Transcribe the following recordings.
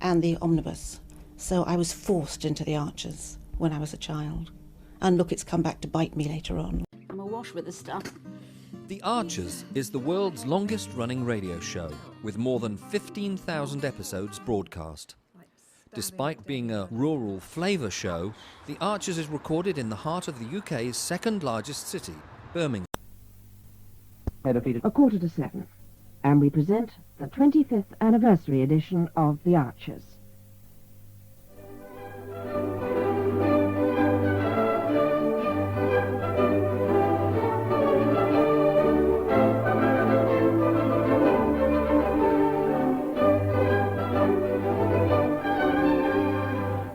and the omnibus. So I was forced into the Archers when I was a child. And look, it's come back to bite me later on. I'm awash with the stuff. The Archers is the world's longest-running radio show, with more than 15,000 episodes broadcast. Despite being a rural flavour show, The Archers is recorded in the heart of the UK's second-largest city, Birmingham. 6:45, and we present the 25th anniversary edition of The Archers.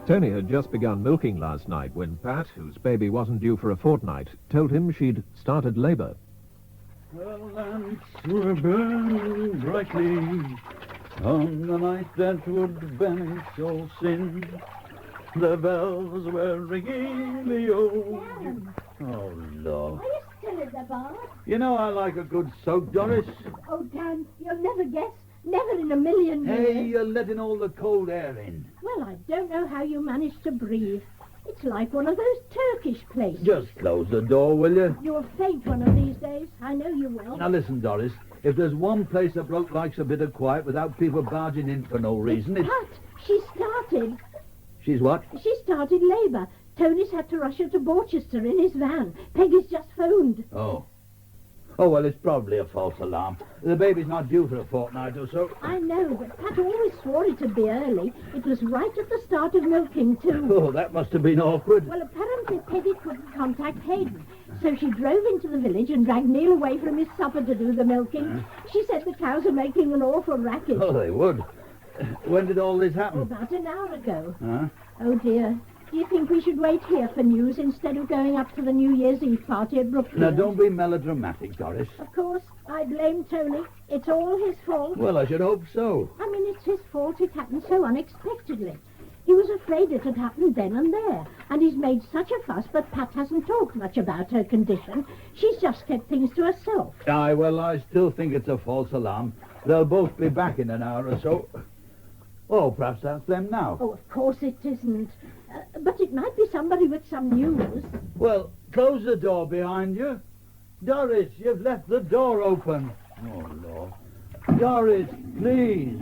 Tony had just begun milking last night when Pat, whose baby wasn't due for a fortnight, told him she'd started labour. The lamps were burning brightly on the night that would vanish all sin. The bells were ringing the old... Oh, Lord. Are you still at the bar? You know I like a good soak, Doris. Oh, Dan, you'll never guess. Never in a million years. Hey, you're letting all the cold air in. Well, I don't know how you manage to breathe. It's like one of those Turkish places. Just close the door, will you? You'll faint one of these days. I know you will. Now listen, Doris. If there's one place a bloke likes a bit of quiet without people barging in for no reason, it's... Pat, she started. She's what? She started labour. Tony's had to rush her to Borchester in his van. Peggy's just phoned. Oh. Oh, well, it's probably a false alarm. The baby's not due for a fortnight or so. I know, but Pat always swore it'd be early. It was right at the start of milking, too. Oh, that must have been awkward. Well, apparently Peggy couldn't contact Hayden, so she drove into the village and dragged Neil away from his supper to do the milking. She said the cows are making an awful racket. Oh, they would. When did all this Oh, happen? about an hour ago. Huh? Oh, dear. Do you think we should wait here for news instead of going up to the New Year's Eve party at Brookfield? Now, don't be melodramatic, Doris. Of course, I blame Tony. It's all his fault. Well, I should hope so. I mean, it's his fault it happened so unexpectedly. He was afraid it had happened then and there, and he's made such a fuss, but Pat hasn't talked much about her condition. She's just kept things to herself. Aye, well, I still think it's a false alarm. They'll both be back in an hour or so. Oh, perhaps that's them now. Oh, of course it isn't. But it might be somebody with some news. Well, close the door behind you. Doris, you've left the door open. Oh, Lord. Doris, please.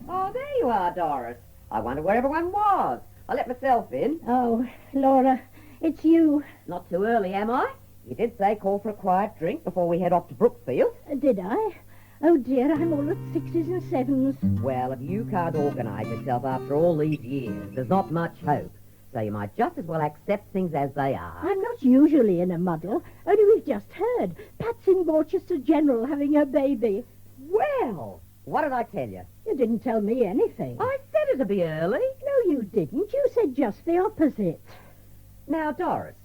Oh, there you are, Doris. I wonder where everyone was. I let myself in. Oh, Laura, it's you. Not too early, am I? You did say call for a quiet drink before we head off to Brookfield. Did I? Oh, dear, I'm all at sixes and sevens. Well, if you can't organise yourself after all these years, there's not much hope. So you might just as well accept things as they are. I'm not usually in a muddle. Only we've just heard. Pat's in Borchester General having her baby. Well, what did I tell you? You didn't tell me anything. I said it'd be early. No, you didn't. You said just the opposite. Now, Doris,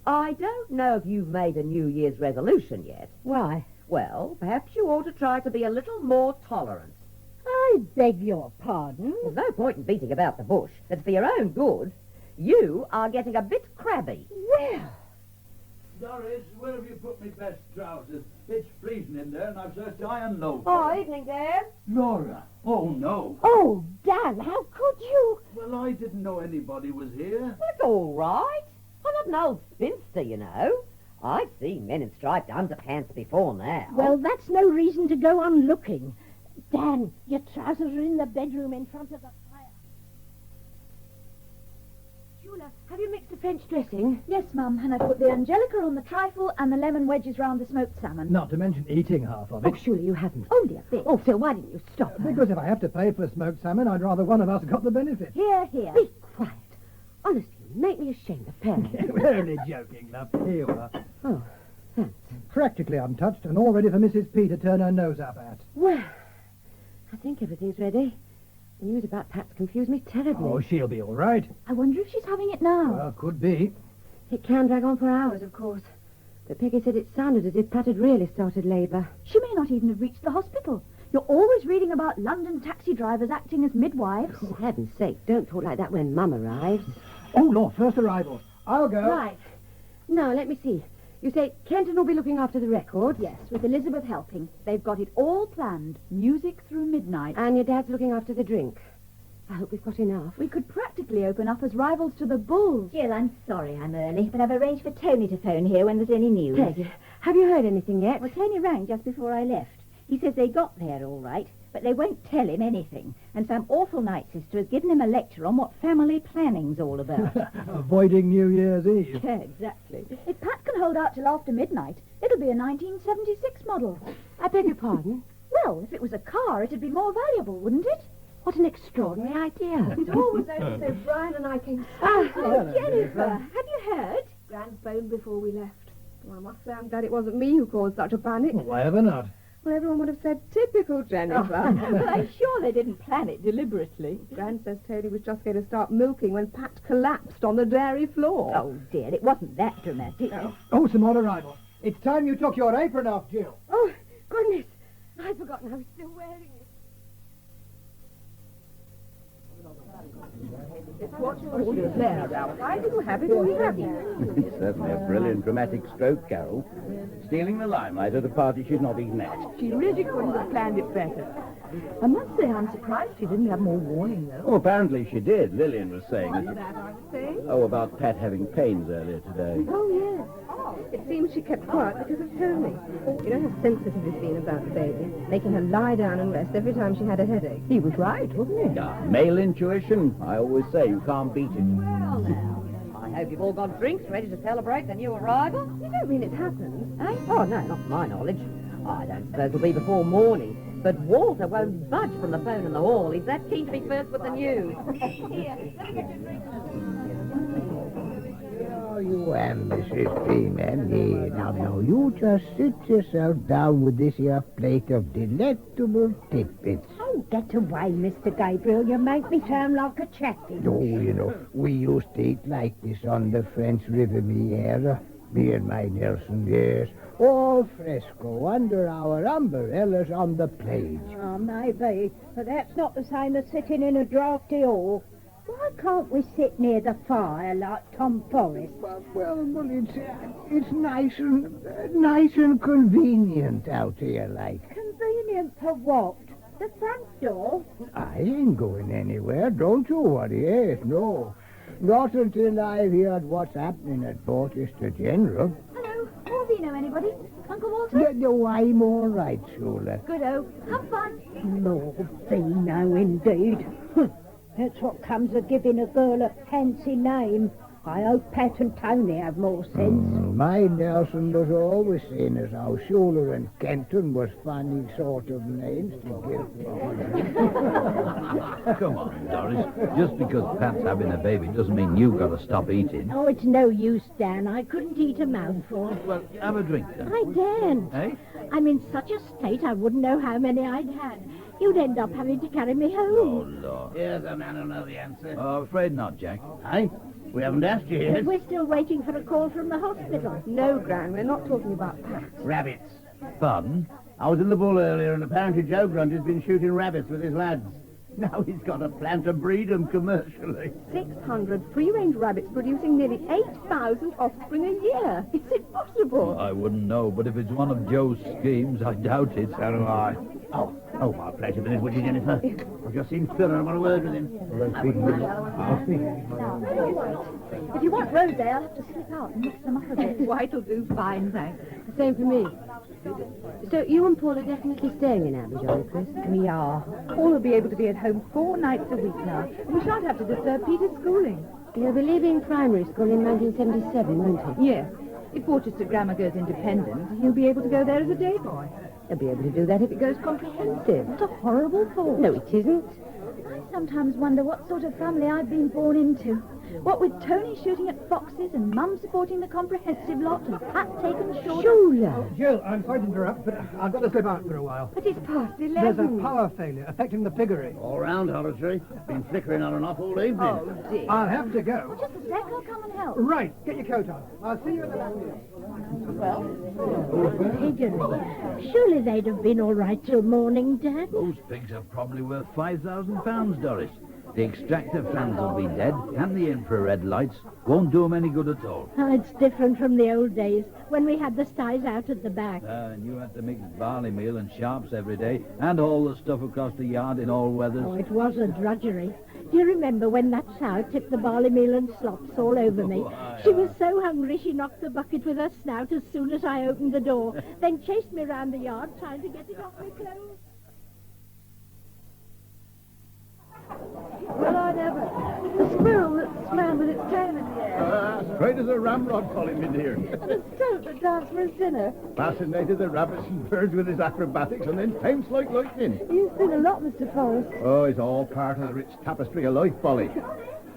I don't know if you've made a New Year's resolution yet. Why? Well, perhaps you ought to try to be a little more tolerant. I beg your pardon. There's no point in beating about the bush. It's for your own good. You are getting a bit crabby. Well, Doris, where have you put my best trousers? It's freezing in there and I've searched high and low. Oh, evening, Dad. Laura. Oh, no. oh, Dan, how could you? Well, I didn't know anybody was here. Well, it's all right. I'm not an old spinster, you know. I've seen men in striped underpants before now. Well, that's no reason to go on looking. Dan, your trousers are in the bedroom in front of the fire. Shula, have you mixed the French dressing? Yes, Mum, and I put the angelica on the trifle and the lemon wedges round the smoked salmon. Not to mention eating half of it. Oh, surely you haven't. Only a bit. Oh, Phil, why didn't you stop her? Because if I have to pay for smoked salmon, I'd rather one of us got the benefit. Here, here. Be quiet. Honestly, you make me ashamed of parents. We're only joking, love. Here you are. Oh, thanks. Practically untouched and all ready for Mrs. P to turn her nose up at. Well, I think everything's ready. The news about Pat's confused me terribly. Oh, she'll be all right. I wonder if she's having it now. Well, could be. It can drag on for hours, of course. But Peggy said it sounded as if Pat had really started labour. She may not even have reached the hospital. You're always reading about London taxi drivers acting as midwives. For heaven's sake, don't talk like that when Mum arrives. Oh, Lord, first arrival. I'll go. Right. Now, let me see. You say Kenton will be looking after the record? Yes, with Elizabeth helping. They've got it all planned. Music through midnight. And your dad's looking after the drink. I hope we've got enough. We could practically open up as rivals to the Bulls. Jill, I'm sorry I'm early, but I've arranged for Tony to phone here when there's any news. Peg, have you heard anything yet? Well, Tony rang just before I left. He says they got there all right, but they won't tell him anything. And some awful night sister has given him a lecture on what family planning's all about. Avoiding New Year's Eve. Yeah, exactly. If Pat can hold out till after midnight, it'll be a 1976 model. I beg your pardon? Well, if it was a car, it'd be more valuable, wouldn't it? What an extraordinary idea. It all was over, so Brian and I came... Oh, Jennifer, have you heard? Gran phoned before we left. Well, I must say I'm glad it wasn't me who caused such a panic. Why ever not? Well, everyone would have said, typical Jennifer. Well, I'm sure they didn't plan it deliberately. Gran says Tony was just going to start milking when Pat collapsed on the dairy floor. Oh, dear, it wasn't that dramatic. Oh, some more arrival. It's time you took your apron off, Jill. Oh, goodness. I'd forgotten I was still wearing it. What's all your there, Ralph? Why do you have it or we have it? Certainly a brilliant dramatic stroke, Carol. Stealing the limelight at a party she's not even at. She really couldn't have planned it better. I must say I'm surprised she didn't have more warning, though. Oh, apparently she did. Lillian was saying What's that... that I was saying? Oh, about Pat having pains earlier today. Oh, yes. It seems she kept quiet because of Tony. You know how sensitive he's been about the baby, making her lie down and rest every time she had a headache. He was right, wasn't he? Yeah, male intuition. I always say you can't beat it. Well, now, I hope you've all got drinks ready to celebrate the new arrival. You don't mean it's happened? Eh? Oh, no, not to my knowledge. I don't suppose it'll be before morning. But Walter won't budge from the phone in the hall. He's that keen to be first with the news. Oh, you and Mrs. Freeman here. Now, you just sit yourself down with this here plate of delectable tidbits. Oh, get away, Mr. Gabriel. You make me sound like a chappie. Oh, you know, we used to eat like this on the French River, me and my Nelson, yes. All fresco, under our umbrellas on the plage. Oh, maybe, but that's not the same as sitting in a draughty hall. Why can't we sit near the fire like Tom Forrest? Well, it's nice and convenient out here, like. Convenient for what? The front door? I ain't going anywhere, don't you worry, yes, no. Not until I've heard what's happening at Portchester General. Hello, do you know anybody? Uncle Walter? No, I'm all right, Shula. Good-o. Have fun. Lord, no, indeed. That's what comes of giving a girl a fancy name. I hope Pat and Tony have more sense. My Nelson was always saying as how Shula and Kenton was funny sort of names to give. Come on, Doris. Just because Pat's having a baby doesn't mean you've got to stop eating. Oh, it's no use, Dan. I couldn't eat a mouthful. Well, have a drink then. I daren't. Eh? I'm in such a state I wouldn't know how many I'd had. You'd end up having to carry me home. Oh, Lord. Here's a man who knows the answer. Oh, afraid not, Jack. Aye? We haven't asked you yet. We're still waiting for a call from the hospital. No, Gran, we're not talking about Pat. Rabbits. Pardon? I was in the bull earlier, and apparently Joe Grunt has been shooting rabbits with his lads. Now he's got a plan to breed them commercially. 600 free-range rabbits producing nearly 8,000 offspring a year. It's impossible. I wouldn't know, but if it's one of Joe's schemes, I doubt it. So do I. Oh, my pleasure, but would you, Jennifer? I've just seen Phil and I want a word with him. If you want Rose there, I'll have to slip out and mix them up a bit. White'll do fine, thanks. The same for me. So you and Paul are definitely staying in Abbey, Chris? We are. Paul will be able to be at home 4 nights a week now. We shan't have to disturb Peter's schooling. He'll be leaving primary school in 1977, won't he? Yes. If Portchester Grammar goes independent, he'll be able to go there as a day boy. He'll be able to do that if it goes comprehensive. What a horrible thought. No, it isn't. I sometimes wonder what sort of family I've been born into. What with Tony shooting at foxes and Mum supporting the comprehensive lot and Pat taken short... Shula! Jill, I'm sorry to interrupt, but I've got to slip out for a while. But it's past 11. There's a power failure affecting the piggery. All round, Hollistree. Been flickering on and off all evening. Oh, dear. I'll have to go. Just a sec, I'll come and help. Right, get your coat on. I'll see you in the back. Piggery. Surely they'd have been all right till morning, Dad. Those pigs are probably worth £5,000, Doris. The extractor fans will be dead, and the infrared lights won't do 'em any good at all. Oh, it's different from the old days, when we had the styes out at the back. And you had to mix barley meal and sharps every day, and all the stuff across the yard in all weathers. Oh, it was a drudgery. Do you remember when that sow tipped the barley meal and slops all over me? She was so hungry she knocked the bucket with her snout as soon as I opened the door, then chased me round the yard trying to get it off my clothes. Well, I never. The squirrel that swam with its tail in the air. Straight as a ramrod following in here. And the stoat that danced for his dinner. Fascinated the rabbits and birds with his acrobatics and then pounced like lightning. You've seen a lot, Mr. Forrest. Oh, it's all part of the rich tapestry of life, Polly.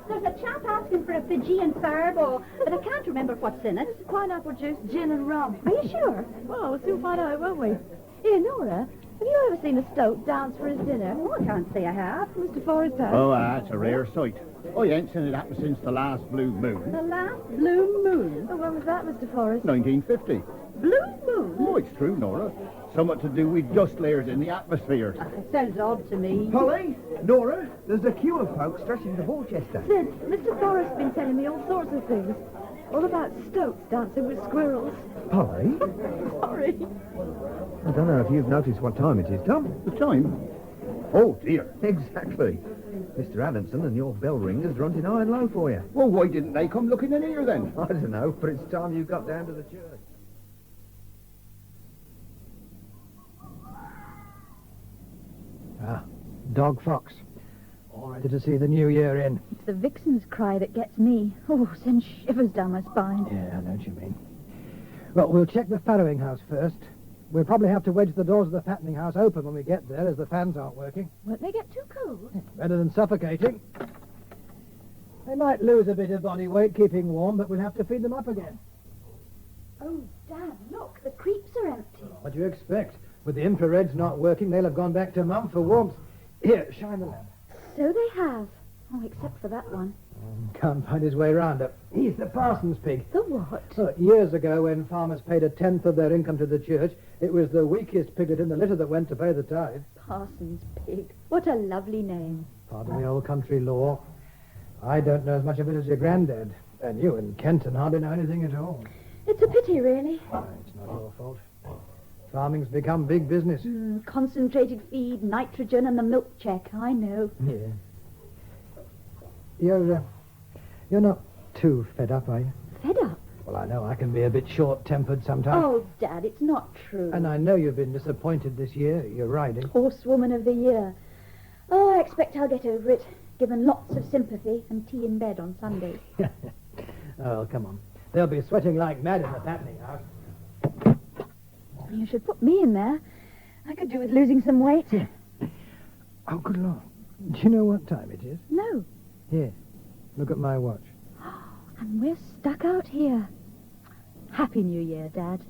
There's a chap asking for a Fijian fireball, but I can't remember what's in it. It's pineapple juice, gin and rum. Are you sure? Well, we'll soon find out, won't we? Here, Nora, have you ever seen a stoat dance for his dinner? Oh, I can't say I have. Mr. Forrest has. Oh, it's a rare sight. I ain't seen it happen since the last blue moon. The last blue moon. Oh, when was that, Mr. Forrest? 1950. Blue moon? Oh, it's true, Nora. Something to do with dust layers in the atmosphere. It sounds odd to me. Polly, Nora, there's a queue of folks stretching to Borchester. Sid, Mr. Forrest's been telling me all sorts of things. All about stoats dancing with squirrels. Polly? Sorry. I don't know if you've noticed what time it is, Tom. The time? Oh, dear. Exactly. Mr. Adamson and your bell ringers are hunting high and low for you. Well, why didn't they come looking in here then? I don't know, but it's time you got down to the church. Ah, Dog Fox. All ready to see the new year in. It's the vixen's cry that gets me. Oh, sends shivers down my spine. Yeah, I know what you mean. Well, we'll check the farrowing house first. We'll probably have to wedge the doors of the fattening house open when we get there, as the fans aren't working. Won't they get too cold? Better than suffocating. They might lose a bit of body weight keeping warm, but we'll have to feed them up again. Oh, Dad, look, the creeps are empty. What do you expect? With the infrareds not working, they'll have gone back to Mum for warmth. Here, shine the lamp. So they have. Oh, except for that one. Can't find his way round it. He's the parson's pig. The what? Oh, years ago, when farmers paid a tenth of their income to the church, it was the weakest piglet in the litter that went to pay the tithe. Parson's pig. What a lovely name. Part of the old country law. I don't know as much of it as your granddad. And you and Kenton hardly know anything at all. It's a pity, really. It's not your fault. Farming's become big business. Concentrated feed, nitrogen, and the milk check. I know. Yeah. You're not too fed up, are you? Fed up? Well, I know I can be a bit short-tempered sometimes. Oh, Dad, it's not true. And I know you've been disappointed this year. You're riding. Horsewoman of the year. Oh, I expect I'll get over it. Given lots of sympathy and tea in bed on Sundays. Oh, come on. They'll be sweating like mad in the fattening house. You should put me in there. I could do with losing some weight. Oh, good Lord. Do you know what time it is? No. Here, look at my watch. And we're stuck out here. Happy New Year, Dad.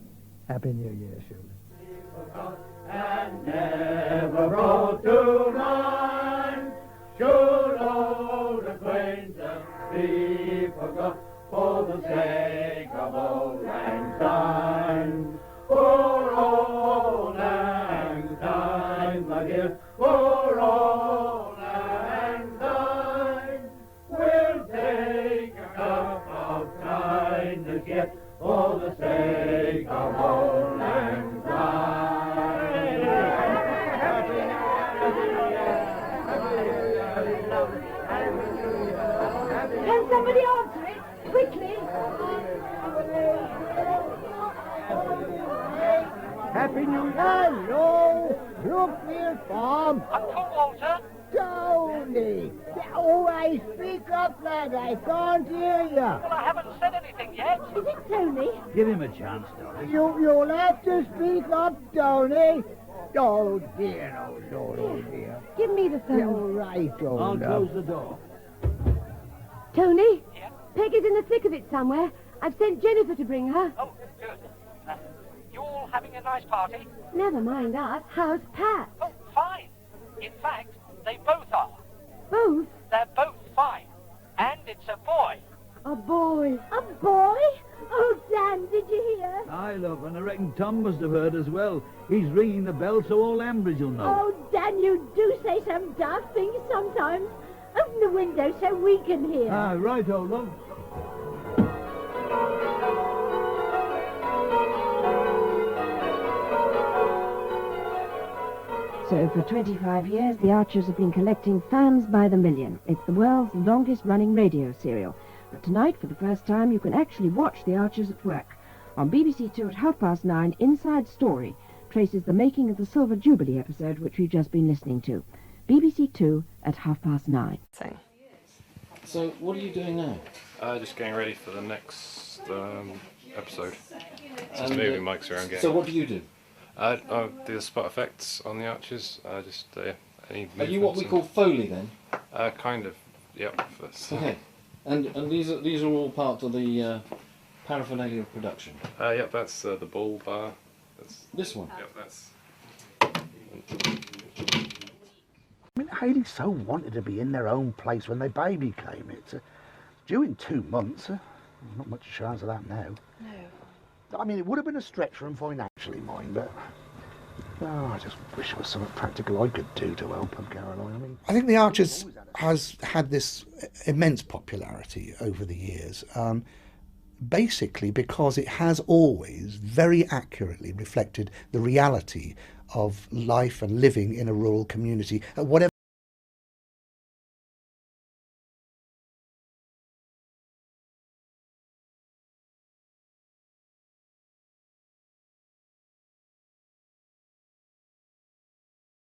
Happy New Year, Shula. And never brought to mind should old acquaintance be forgot for the sake of old lang syne. For old lang syne, my dear, for old lang syne, we'll take a cup of kindness yet for the sake of old lang syne. Can somebody answer it? Quickly. Happy New Year. Hello. Brookfield Farm. Uncle Walter? Tony. Oh, I speak up, lad. I can't hear you. Well, I haven't said anything yet. Is it Tony? Give him a chance, Dolly. You'll have to speak up, Tony. Oh, dear, oh, Lord, oh, dear. Give me the phone. Yeah, all right, oh, I'll no. close the door. Tony? Yeah? Peggy's in the thick of it somewhere. I've sent Jennifer to bring her. Oh, good. You all having a nice party? Never mind us. How's Pat? Oh, fine. In fact, they both are. Both? They're both fine. And it's a boy. A boy. A boy? Oh, Dan, did you hear? Aye, love, and I reckon Tom must have heard as well. He's ringing the bell so all Ambridge will know. Oh, Dan, you do say some daft things sometimes. Open the window so we can hear. Ah, right, old love. So for 25 years, the Archers have been collecting fans by the million. It's the world's longest-running radio serial. But tonight, for the first time, you can actually watch the Archers at work. On BBC Two at 9:30, Inside Story traces the making of the Silver Jubilee episode, which we've just been listening to. BBC Two at 9:30. So, what are you doing now? Just getting ready for the next episode. Just And, moving mics around. So what do you do? I do the spot effects on the Archers. Any Are you what we movements call Foley then? kind of. Yep. Okay. And these are all part of the paraphernalia of production. Yep. That's the bull bar. That's this one. Yep. That's. I mean, Hayley so wanted to be in their own place when their baby came. It's due in 2 months. Not much chance of that now. No. I mean, it would have been a stretch for them financially, mind, but I just wish there was something practical I could do to help them, Caroline. I mean, I think the Archers has had this immense popularity over the years, basically because it has always very accurately reflected the reality of life and living in a rural community, at whatever